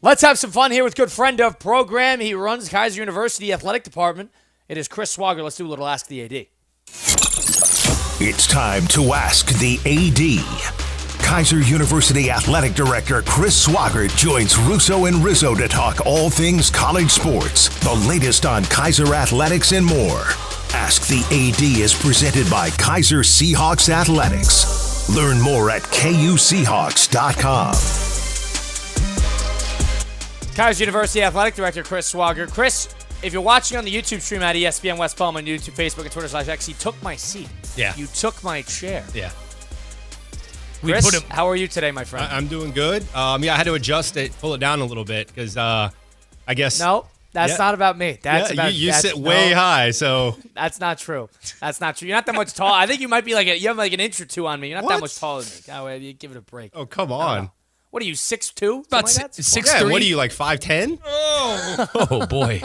Let's have some fun here with good friend of program. He runs Keiser University Athletic Department. It is Kris Swogger. Let's do a little Ask the AD. It's time to Ask the AD. Keiser University Athletic Director Kris Swogger joins Russo and Rizzo to talk all things college sports, the latest on Keiser Athletics and more. Ask the AD is presented by Keiser Seahawks Athletics. Learn more at kuseahawks.com. Keiser University Athletic Director Kris Swogger. Kris, if you're watching on the YouTube stream at ESPN West Palm on YouTube, Facebook, and Twitter/X, he took my seat. Yeah. You took my chair. Yeah. Kris, how are you today, my friend? I'm doing good. I had to adjust it, pull it down a little bit because I guess. No, that's not about me. That's about you sit way high, so. That's not true. That's not true. You're not that much tall. I think you might be you have like an inch or two on me. You're not that much taller than me. Oh, you give it a break. Oh, come on. What are 6'2"? About like 6'3". Yeah, what are you, like 5'10"? Oh boy.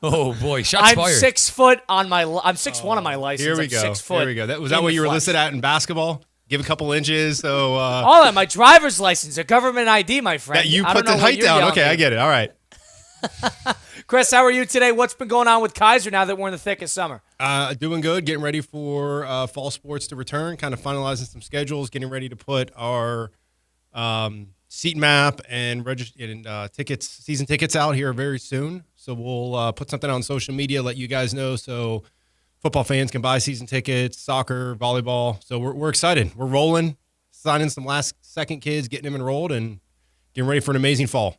Oh boy. Shots I'm fired. 6 foot on my. I'm 6'1" on my license. Here we go. 6 foot. Here we go. Was that what you were listed at in basketball? Give a couple inches. So. All that. My driver's license, a government ID, my friend. That you put the height down. Okay, I get it. All right. Kris, how are you today? What's been going on with Keiser now that we're in the thick of summer? Doing good. Getting ready for fall sports to return. Kind of finalizing some schedules. Getting ready to put our seat map and tickets, season tickets out here very soon. So we'll put something on social media, let you guys know, so football fans can buy season tickets, soccer, volleyball. So we're excited. We're rolling, signing some last-second kids, getting them enrolled, and getting ready for an amazing fall.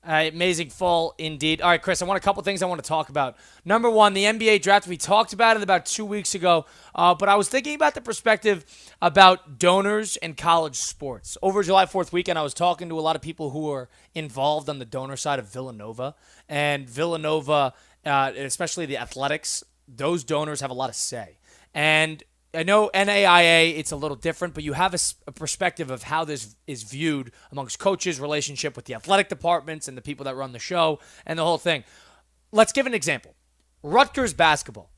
Amazing fall indeed. All right, Kris, I want a couple things I want to talk about. Number one, the NBA draft. We talked about it about 2 weeks ago, but I was thinking about the perspective about donors and college sports. Over July 4th weekend, I was talking to a lot of people who are involved on the donor side of Villanova. And Villanova, especially the athletics, those donors have a lot of say. And I know NAIA, it's a little different, but you have a perspective of how this is viewed amongst coaches, relationship with the athletic departments and the people that run the show and the whole thing. Let's give an example. Rutgers basketball.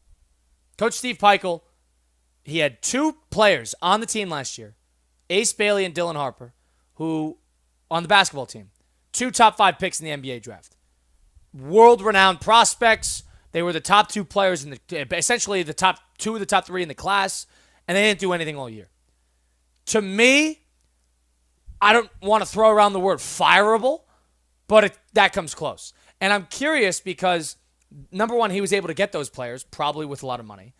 Coach Steve Peichel, he had 2 players on the team last year, Ace Bailey and Dylan Harper, who, on the basketball team, 2 top 5 picks in the NBA draft. World-renowned prospects. They were the top 2 players essentially the top 2 of the top 3 in the class, and they didn't do anything all year. To me, I don't want to throw around the word fireable, but that comes close. And I'm curious because, number one, he was able to get those players, probably with a lot of money.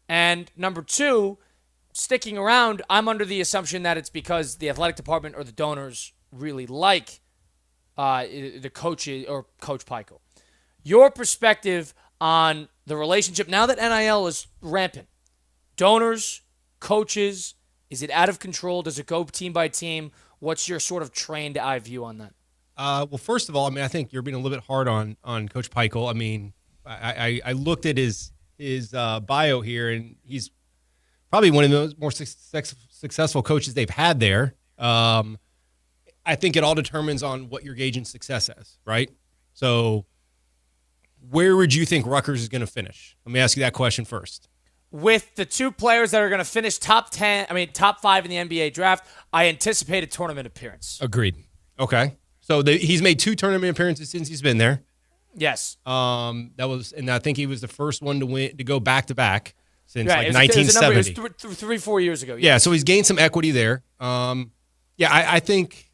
And number 2, sticking around, I'm under the assumption that it's because the athletic department or the donors really like the coaches or Coach Peichel. Your perspective on the relationship now that NIL is rampant. Donors, coaches, is it out of control? Does it go team by team? What's your sort of trained eye view on that? Well, first of all, I think you're being a little bit hard on Coach Peichel. I looked at his bio here, and he's probably one of the more successful coaches they've had there. I think it all determines on what you're gauging success as, right? So where would you think Rutgers is going to finish? Let me ask you that question first. With the 2 players that are going to finish top 5 in the NBA draft, I anticipate a tournament appearance. Agreed. Okay. So he's made 2 tournament appearances since he's been there. Yes. And I think he was the first one to go back to back since 1970. It was 3-4 years ago. Yeah. So he's gained some equity there. I think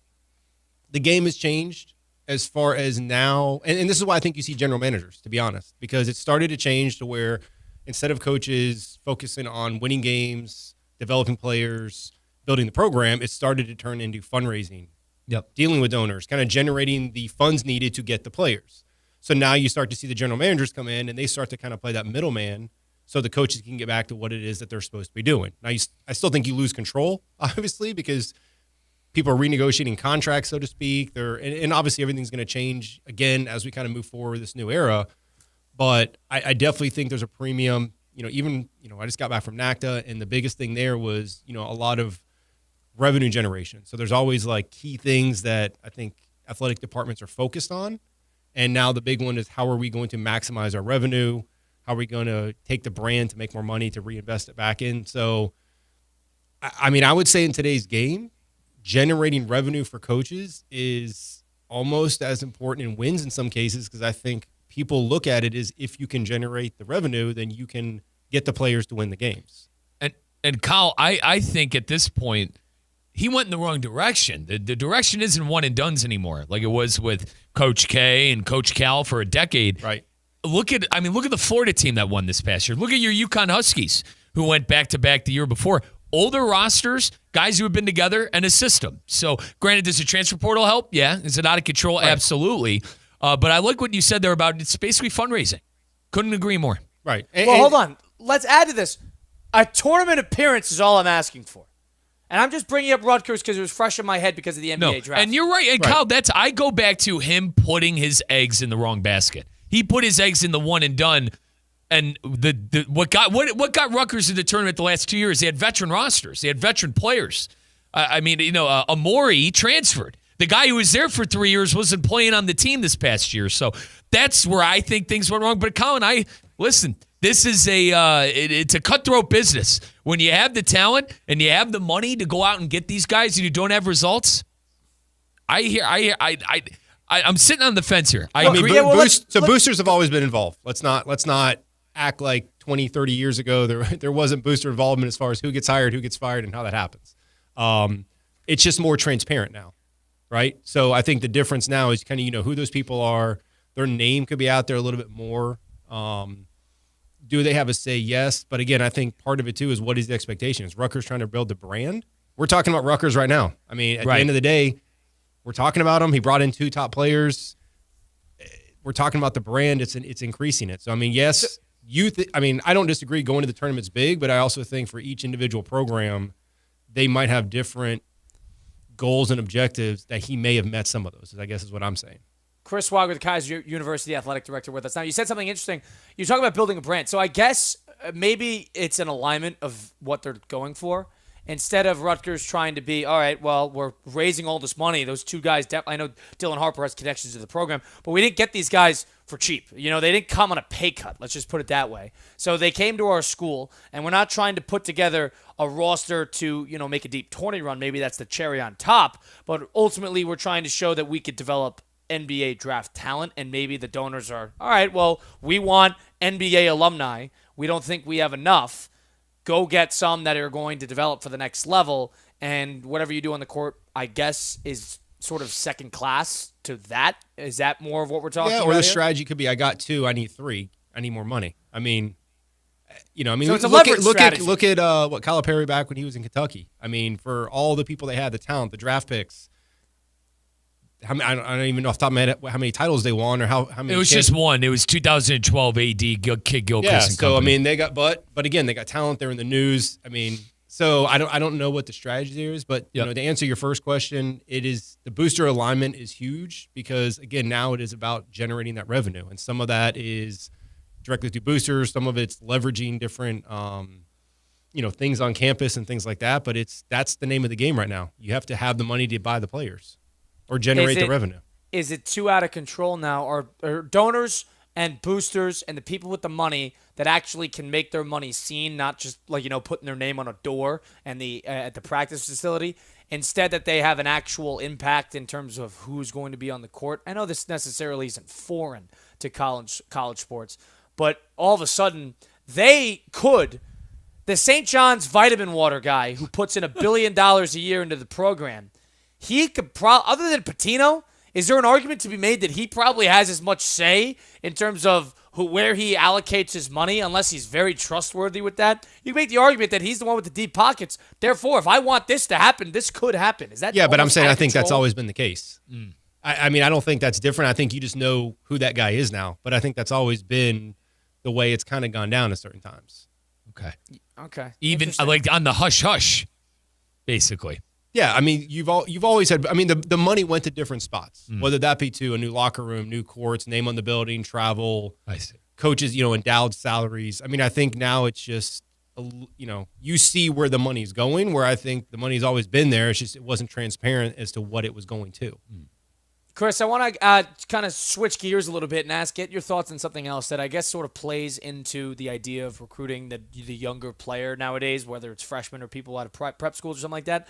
the game has changed as far as now, and this is why I think you see general managers, to be honest, because it started to change to where instead of coaches focusing on winning games, developing players, building the program, it started to turn into fundraising, dealing with donors, kind of generating the funds needed to get the players. So now you start to see the general managers come in, and they start to kind of play that middleman so the coaches can get back to what it is that they're supposed to be doing. Now, I still think you lose control, obviously, because people are renegotiating contracts, so to speak. And obviously everything's going to change again as we kind of move forward with this new era. But I definitely think there's a premium. I just got back from NACTA, and the biggest thing there was, a lot of revenue generation. So there's always like key things that I think athletic departments are focused on. And now the big one is, how are we going to maximize our revenue? How are we going to take the brand to make more money to reinvest it back in? So, I would say in today's game, generating revenue for coaches is almost as important in wins in some cases, because I think people look at it as if you can generate the revenue, then you can get the players to win the games. And Kyle, I think at this point, he went in the wrong direction. The direction isn't one and dones anymore, like it was with Coach K and Coach Cal for a decade. Right. Look at the Florida team that won this past year. Look at your UConn Huskies, who went back-to-back the year before. Older rosters, guys who have been together, and a system. So, granted, does the transfer portal help? Yeah. Is it out of control? Right. Absolutely. But I like what you said there about it's basically fundraising. Couldn't agree more. Right. Well, hold on. Let's add to this. A tournament appearance is all I'm asking for. And I'm just bringing up Rutgers because it was fresh in my head because of the NBA draft. And you're right. And Kyle, I go back to him putting his eggs in the wrong basket. He put his eggs in the one and done. And what got Rutgers in the tournament the last 2 years? They had veteran rosters. They had veteran players. Amori transferred. The guy who was there for 3 years wasn't playing on the team this past year. So that's where I think things went wrong. But Colin, listen. This is it's a cutthroat business. When you have the talent and you have the money to go out and get these guys and you don't have results, I'm sitting on the fence here. I agree. Boosters have always been involved. Let's not act like 20, 30 years ago there wasn't booster involvement as far as who gets hired, who gets fired, and how that happens. It's just more transparent now, right? So I think the difference now is kind of who those people are. Their name could be out there a little bit more. Do they have a say? Yes. But again, I think part of it too is what is the expectation? Is Rutgers trying to build the brand? We're talking about Rutgers right now. I mean, at the end of the day, we're talking about him. He brought in 2 top players. We're talking about the brand. It's increasing it. So, I mean, yes, I don't disagree going to the tournament's big, but I also think for each individual program, they might have different goals and objectives that he may have met some of those, I guess is what I'm saying. Kris Swogger, the Keiser University Athletic Director, with us. Now, you said something interesting. You're talking about building a brand. So I guess maybe it's an alignment of what they're going for. Instead of Rutgers trying to be, all right, well, we're raising all this money. Those 2 guys, I know Dylan Harper has connections to the program, but we didn't get these guys for cheap. They didn't come on a pay cut. Let's just put it that way. So they came to our school, and we're not trying to put together a roster to, make a deep tourney run. Maybe that's the cherry on top. But ultimately, we're trying to show that we could develop NBA draft talent, and maybe the donors are, all right, well, we want NBA alumni. We don't think we have enough. Go get some that are going to develop for the next level, and whatever you do on the court, I guess, is sort of second class to that. Is that more of what we're talking about? Or the here? Strategy could be, I got 2, I need 3, I need more money. So it's a leverage strategy. Look at what Calipari back when he was in Kentucky. I mean, for all the people they had, the talent, the draft picks, I don't even know off the top of my head how many titles they won or how many. It was just one. It was 2012 AD Kid Gilchrist. Yeah, and so company. I mean they got but again they got talent. They're in the news. I mean, so I don't know what the strategy is, but to answer your first question, it is the booster alignment is huge because again now it is about generating that revenue, and some of that is directly through boosters. Some of it's leveraging different things on campus and things like that. But that's the name of the game right now. You have to have the money to buy the players. Or generate the revenue. Is it too out of control now? Are donors and boosters and the people with the money that actually can make their money seen, not just putting their name on a door and at the practice facility, instead that they have an actual impact in terms of who's going to be on the court? I know this necessarily isn't foreign to college sports, but all of a sudden they could. The St. John's vitamin water guy who puts in $1 billion a year into the program. He could other than Patino, is there an argument to be made that he probably has as much say in terms of where he allocates his money, unless he's very trustworthy with that? You can make the argument that he's the one with the deep pockets. Therefore, if I want this to happen, this could happen. Is that? Yeah, but I'm saying I think that's control? always been the case. I mean, I don't think that's different. I think you just know who that guy is now. But I think that's always been the way it's kind of gone down at certain times. Okay. Even like on the hush hush, basically. Yeah, I mean, you've always had. I mean, the money went to different spots, whether that be to a new locker room, new courts, name on the building, travel, coaches, endowed salaries. I mean, I think now it's just, you see where the money's going. Where I think the money's always been there. It's just it wasn't transparent as to what it was going to. Kris, I want to kind of switch gears a little bit and get your thoughts on something else that I guess sort of plays into the idea of recruiting the younger player nowadays, whether it's freshmen or people out of prep schools or something like that.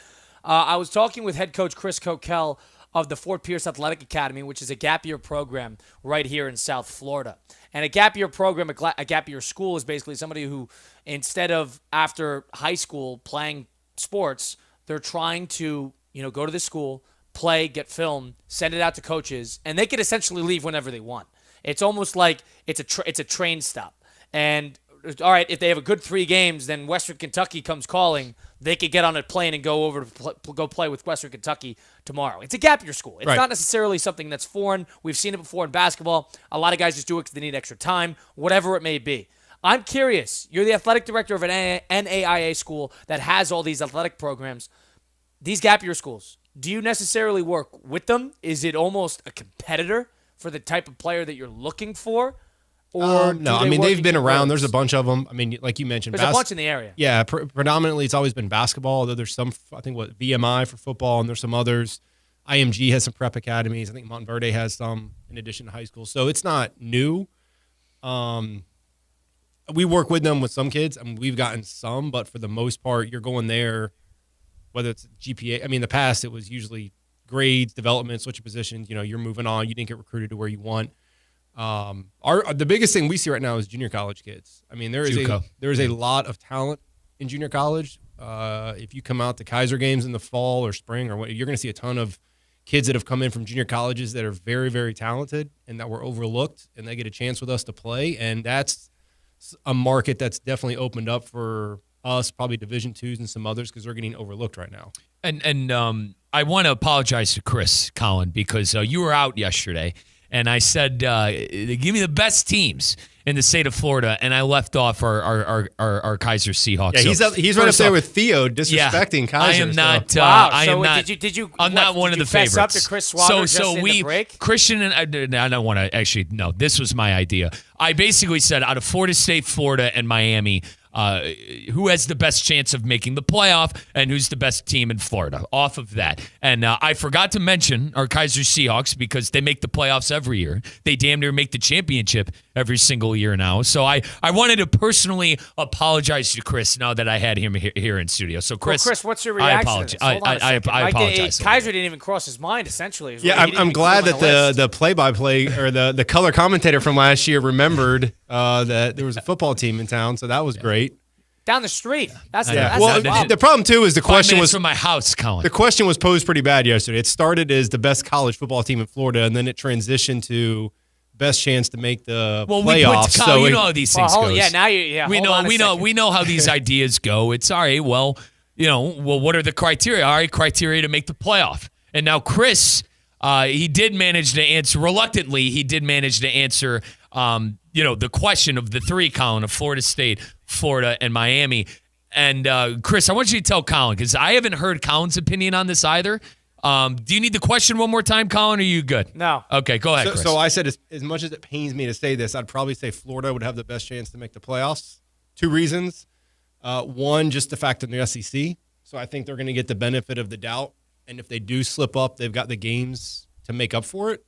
I was talking with head coach Kris Coquel of the Fort Pierce Athletic Academy, which is a gap year program right here in South Florida. And a gap year program, a gap year school, is basically somebody who, instead of after high school playing sports, they're trying to, go to the school, play, get film, send it out to coaches, and they can essentially leave whenever they want. It's almost like it's a train stop. And all right, if they have a good 3 games, then Western Kentucky comes calling. They could get on a plane and go over to go play with Western Kentucky tomorrow. It's a gap year school. It's not necessarily something that's foreign. We've seen it before in basketball. A lot of guys just do it because they need extra time, whatever it may be. I'm curious. You're the athletic director of an NAIA school that has all these athletic programs. These gap year schools, do you necessarily work with them? Is it almost a competitor for the type of player that you're looking for? Or no, they've been around. There's a bunch of them. Like you mentioned, there's a bunch in the area. Yeah, predominantly it's always been basketball, although there's some, I think, VMI for football, and there's some others. IMG has some prep academies. I think Montverde has some in addition to high school. So it's not new. We work with them with some kids. We've gotten some, but for the most part, you're going there, whether it's GPA. In the past, it was usually grades, development, switch of positions. You're moving on. You didn't get recruited to where you want. The biggest thing we see right now is junior college kids. There is a lot of talent in junior college. If you come out to Keiser games in the fall or spring or what, you're going to see a ton of kids that have come in from junior colleges that are very, very talented and that were overlooked, and they get a chance with us to play. And that's a market that's definitely opened up for us, probably Division IIs and some others, because they're getting overlooked right now. And I want to apologize to Kris, Colin, because you were out yesterday. And I said, give me the best teams in the state of Florida, and I left off our Keiser Seahawks. Yeah, he's right up there with Theo disrespecting Keiser. I am not. Wow. I am not. Did you? I'm not one of the favorites. Up to Kris Swogger in the break? Christian and I don't want to actually. No, this was my idea. I basically said out of Florida State, Florida, and Miami, who has the best chance of making the playoff and who's the best team in Florida off of that. And I forgot to mention our Keiser Seahawks because they make the playoffs every year. They damn near make the championship every single year now. So I wanted to personally apologize to Kris now that I had him here in studio. So Kris, what's your reaction to this? I apologize. Keiser didn't even cross his mind, essentially. Yeah, I'm glad that the play-by-play or the color commentator from last year remembered that there was a football team in town, so that was great. Down the street. The problem too is the question was from my house, Colin. The question was posed pretty bad yesterday. It started as the best college football team in Florida, and then it transitioned to best chance to make the playoffs. You know how these things go. Yeah, now we know how these ideas go. It's all right. Well, what are the criteria? All right, criteria to make the playoff. And now Kris, he did manage to answer reluctantly. He did manage to answer. The question of the 3, Colin, of Florida State, Florida, and Miami. And Kris, I want you to tell Colin, because I haven't heard Colin's opinion on this either. Do you need the question one more time, Colin, or are you good? No. Okay, go ahead, Kris. So I said, as much as it pains me to say this, I'd probably say Florida would have the best chance to make the playoffs. 2 reasons. One, just the fact that they're SEC. So I think they're going to get the benefit of the doubt. And if they do slip up, they've got the games to make up for it.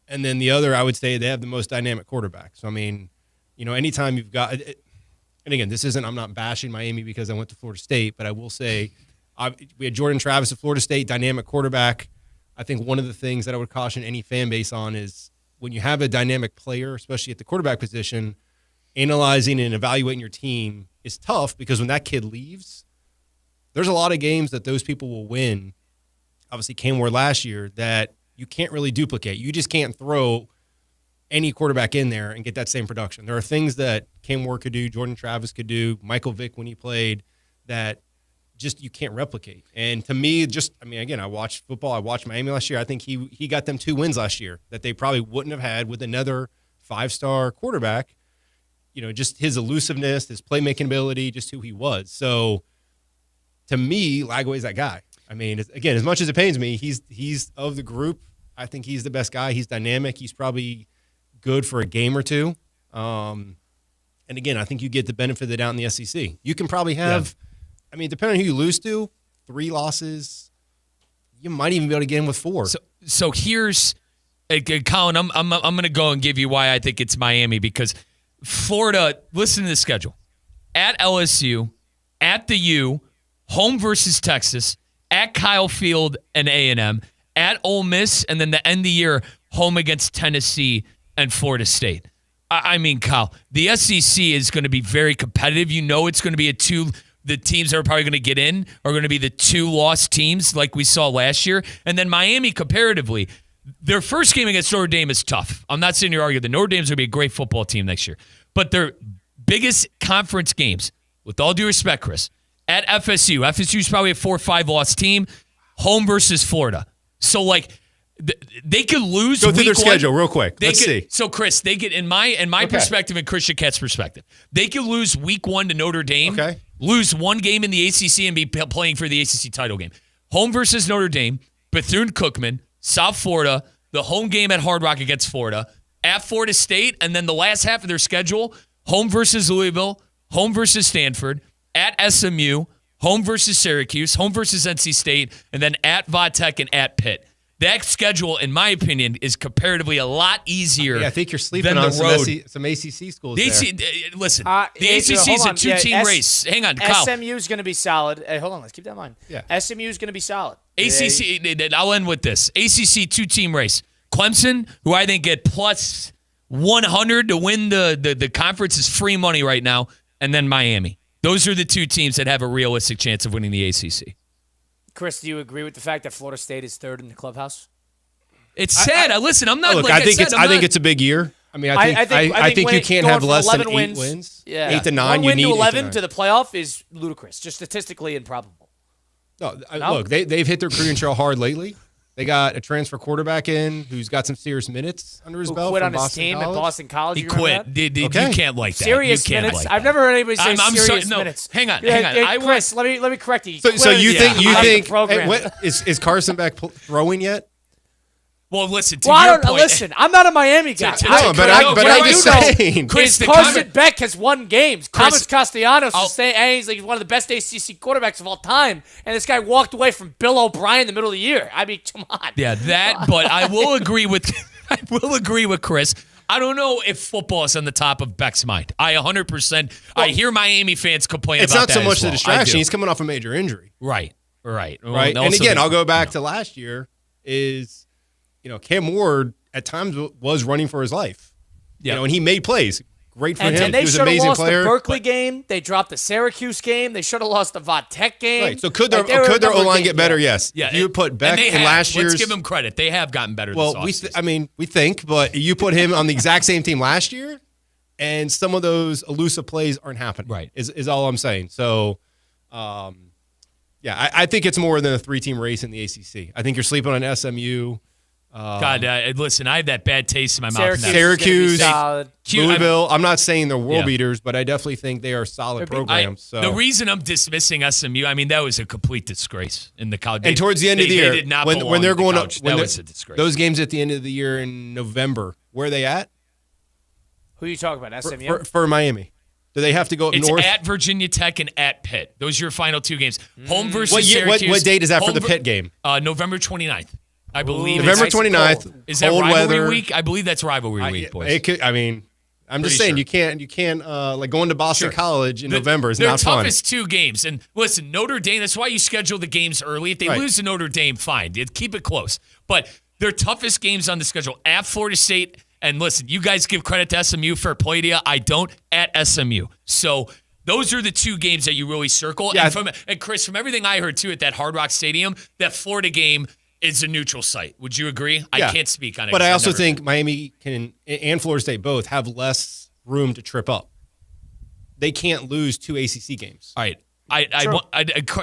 And then the other, I would say they have the most dynamic quarterback. So, anytime you've got – and again, I'm not bashing Miami because I went to Florida State, but I will say we had Jordan Travis at Florida State, dynamic quarterback. I think one of the things that I would caution any fan base on is when you have a dynamic player, especially at the quarterback position, analyzing and evaluating your team is tough because when that kid leaves, there's a lot of games that those people will win. Obviously, Cam Ward last year that you can't really duplicate. You just can't throw any quarterback in there and get that same production. There are things that Cam Ward could do, Jordan Travis could do, Michael Vick when he played, that just you can't replicate. And to me, again, I watched football. I watched Miami last year. I think he got them 2 wins last year that they probably wouldn't have had with another 5-star quarterback. Just his elusiveness, his playmaking ability, just who he was. So to me, Lagway's that guy. Again, as much as it pains me, he's of the group. I think he's the best guy. He's dynamic. He's probably good for a game or 2. And again, I think you get the benefit of the doubt in the SEC. You can probably have, depending on who you lose to, 3 losses. You might even be able to get in with 4. So here's, Colin, I'm going to go and give you why I think it's Miami, because Florida, listen to the schedule. At LSU, at the U, home versus Texas, at Kyle Field and A&M, at Ole Miss, and then the end of the year, home against Tennessee and Florida State. I mean, Kyle, the SEC is going to be very competitive. You know it's going to be the teams that are probably going to get in are going to be the 2 lost teams like we saw last year. And then Miami, comparatively, their first game against Notre Dame is tough. I'm not sitting here arguing that Notre Dame's going to be a great football team next year. But their biggest conference games, with all due respect, Chris, at FSU. FSU's probably a 4 or 5 loss team. Home versus Florida. So, like, they could lose. Go through their week one. schedule real quick. Let's see. So, Chris, they get in my perspective and Christian Katz's perspective, they could lose week 1 to Notre Dame. Okay. Lose 1 game in the ACC and be playing for the ACC title game. Home versus Notre Dame, Bethune-Cookman, South Florida, the home game at Hard Rock against Florida, at Florida State, and then the last half of their schedule, home versus Louisville, home versus Stanford, at SMU, home versus Syracuse, home versus NC State, and then at Vatech and at Pitt. That schedule, in my opinion, is comparatively a lot easier. Yeah, I think you're sleeping on some ACC schools Listen, the ACC is a 2-team race. Hang on, Kyle. SMU is going to be solid. Hey, hold on. Let's keep that in mind. Yeah. SMU is going to be solid. ACC, I'll end with this. ACC 2-team race. Clemson, who I think get plus 100 to win the conference, is free money right now, and then Miami. Those are the 2 teams that have a realistic chance of winning the ACC. Chris, do you agree with the fact that Florida State is 3rd in the clubhouse? It's sad. Listen, I'm not. Look, like I think it's a big year. I mean, I think you can't have less than 8 wins. Yeah. 8 to 9. 1 win you need to 11 8 to the playoff is ludicrous, just statistically improbable. No, look, they've hit their recruiting trail hard lately. They got a transfer quarterback in who's got some serious minutes under his belt. Quit from on his team College. at Boston College. He quit. You can't like that. Serious minutes. I've never heard anybody say serious minutes. Hang on. Chris, let me correct you. So you think program. Is Carson back throwing yet? Well, listen. Listen. I'm not a Miami guy. I'm just saying. Chris, Carson Beck has won games. Thomas Castellanos is saying he's like one of the best ACC quarterbacks of all time, and this guy walked away from Bill O'Brien in the middle of the year. I mean, come on. Yeah, that. But I will agree with Chris. I don't know if football is on the top of Beck's mind. I 100%. I hear Miami fans complain about that. It's not so much the distraction. He's coming off a major injury. Right. And again, I'll go back to last year. Cam Ward at times was running for his life. Yeah, and he made plays. Great for him. And they he was an amazing player. The Berkeley game. They dropped the Syracuse game. They should have lost the Vatech game. Right. So could their O-line get better? Yes. Yeah. If you put Beck in last year's. Let's give them credit. They have gotten better. Well, we think, but you put him on the exact same team last year, and some of those elusive plays aren't happening. Right. Is all I'm saying. So, I think it's more than a 3-team race in the ACC. I think you're sleeping on SMU. Listen, I have that bad taste in my mouth. Syracuse, Louisville. I'm not saying they're world beaters, but I definitely think they are solid programs. The reason I'm dismissing SMU, I mean, that was a complete disgrace in the college. And towards the end of the year, they did not when they're going up, that was a disgrace. Those games at the end of the year in November, where are they at? Who are you talking about? SMU for Miami. Do they have to go up north? It's at Virginia Tech and at Pitt. Those are your final 2 games. Home versus Syracuse. What date is that for the Pitt game? November 29th. I believe November 29th. Is that rivalry week? I believe that's rivalry week, boys. I'm just saying you can't like going to Boston College in November is not fun. Their toughest 2 games. And listen, Notre Dame, that's why you schedule the games early. If they lose to Notre Dame, fine. Keep it close. But their toughest games on the schedule at Florida State. And listen, you guys give credit to SMU for play to you. I don't at SMU. So those are the 2 games that you really circle. Yeah. And Chris, from everything I heard too at that Hard Rock Stadium, that Florida game is a neutral site. Would you agree? Yeah. I can't speak on it. But I also think Miami and Florida State both have less room to trip up. They can't lose 2 ACC games. All right.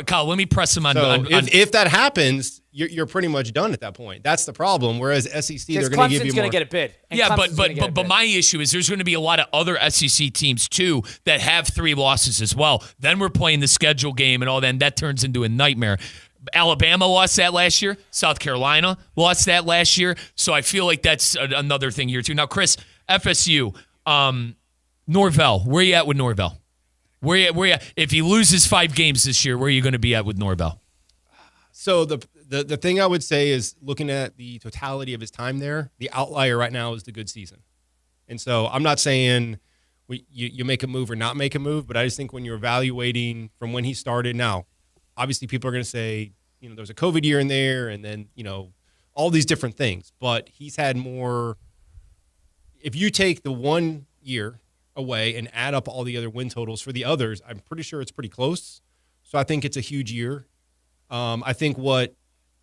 Kyle, let me press him on. If that happens, you're pretty much done at that point. That's the problem. Whereas SEC, they're going to give you more. Clemson's going to get a bid. But my issue is there's going to be a lot of other SEC teams too that have 3 losses as well. Then we're playing the schedule game and all that, and that turns into a nightmare. Alabama lost that last year. South Carolina lost that last year. So I feel like that's another thing here too. Now, Chris, FSU, Norvell, where are you at with Norvell? Where you at? If he loses 5 games this year, where are you going to be at with Norvell? So the thing I would say is looking at the totality of his time there, the outlier right now is the good season. And so I'm not saying you make a move or not make a move, but I just think when you're evaluating from when he started now, obviously people are going to say, there was a COVID year in there and then, all these different things. But he's had more. If you take the 1 year away and add up all the other win totals for the others, I'm pretty sure it's pretty close. So I think it's a huge year. I think what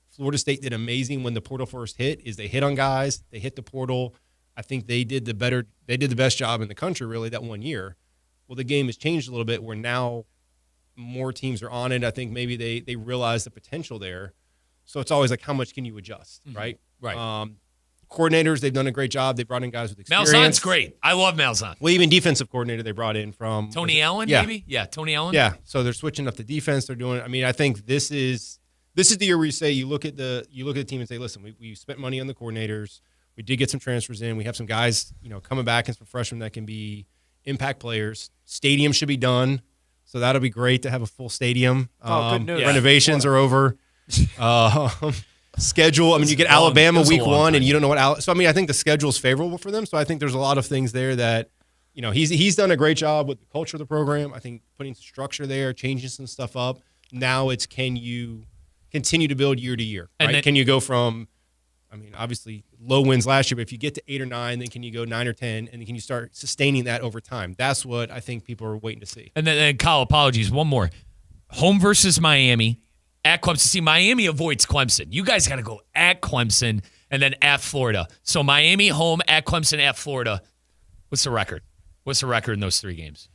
Florida State did amazing when the portal first hit is they hit on guys, they hit the portal. I think they did the best job in the country really that 1 year. Well, the game has changed a little bit where now more teams are on it. I think maybe they realize the potential there. So it's always like, how much can you adjust, right? Right. Coordinators, they've done a great job. They brought in guys with experience. Malzahn's great. I love Malzahn. Well, even defensive coordinator they brought in from Tony Allen, yeah. maybe? Yeah, Tony Allen. Yeah, so they're switching up the defense. They're doing. I mean, I think this is the year where you say you look at the team and say, listen, we spent money on the coordinators. We did get some transfers in. We have some guys, coming back and some freshmen that can be impact players. Stadium should be done, so that'll be great to have a full stadium. Good news. Renovations are over. Schedule. I mean, you get Alabama week 1, and you don't know what. So I mean, I think the schedule is favorable for them. So I think there's a lot of things there that, he's done a great job with the culture of the program. I think putting some structure there, changing some stuff up. Now it's, can you continue to build year to year? Right? Then, can you go from, I mean, obviously low wins last year, but if you get to 8 or 9, then can you go 9 or 10, and then can you start sustaining that over time? That's what I think people are waiting to see. And then, Kyle, apologies. One more. Home versus Miami. At Clemson. See, Miami avoids Clemson. You guys got to go at Clemson and then at Florida. So Miami home, at Clemson, at Florida. What's the record? What's the record in those 3 games?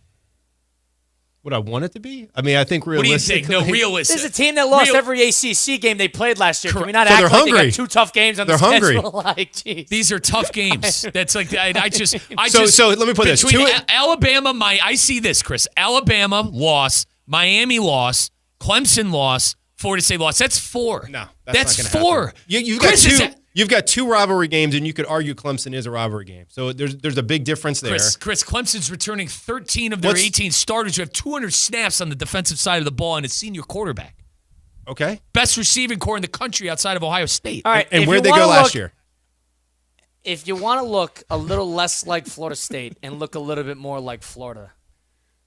What I want it to be? I mean, I think What do you realistically. think? No, realistic. This is a team that lost every AC game they played last year. Can we not So act they're like hungry. they got 2 tough games on They're the hungry. schedule? Like, geez. These are tough games. That's like So let me put this. Between Alabama, I see this, Chris. Alabama loss, Miami loss, Clemson loss, Florida State loss. That's 4. No, that's not gonna 4. happen. You've Chris, got 2. You've got 2 rivalry games, and you could argue Clemson is a rivalry game. So there's a big difference there. Chris, Clemson's returning 13 of their 18 starters who have 200 snaps on the defensive side of the ball and a senior quarterback. Okay. Best receiving core in the country outside of Ohio State. All right, And if where'd you they go wanna last year? If you want to look a little less like Florida State and look a little bit more like Florida,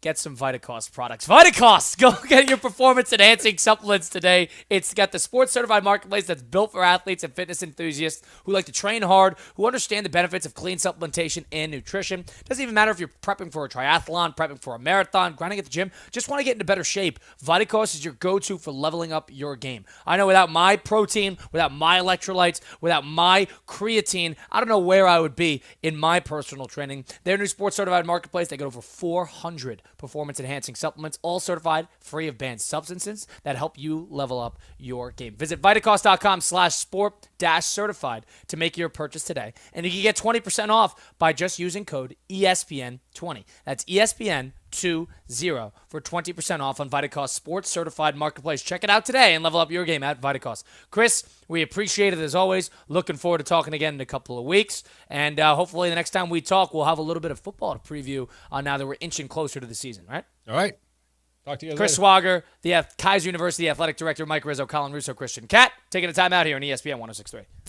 get some Vitacost products. Vitacost! Go get your performance-enhancing supplements today. It's got the sports-certified marketplace that's built for athletes and fitness enthusiasts who like to train hard, who understand the benefits of clean supplementation and nutrition. Doesn't even matter if you're prepping for a triathlon, prepping for a marathon, grinding at the gym, just want to get into better shape. Vitacost is your go-to for leveling up your game. I know without my protein, without my electrolytes, without my creatine, I don't know where I would be in my personal training. Their new sports-certified marketplace, they got over 400 performance-enhancing supplements, all certified, free of banned substances that help you level up your game. Visit Vitacost.com/sport-certified to make your purchase today. And you can get 20% off by just using code ESPN20. That's ESPN20 for 20% off on Vitacost Sports Certified Marketplace. Check it out today and level up your game at Vitacost. Chris, we appreciate it as always. Looking forward to talking again in a couple of weeks. And hopefully the next time we talk, we'll have a little bit of football to preview now that we're inching closer to the season, right? All right. Talk to you guys Kris later. Swogger, the Keiser University Athletic Director, Mike Rizzo, Colin Russo, Christian Cat, taking a time out here on ESPN 106.3.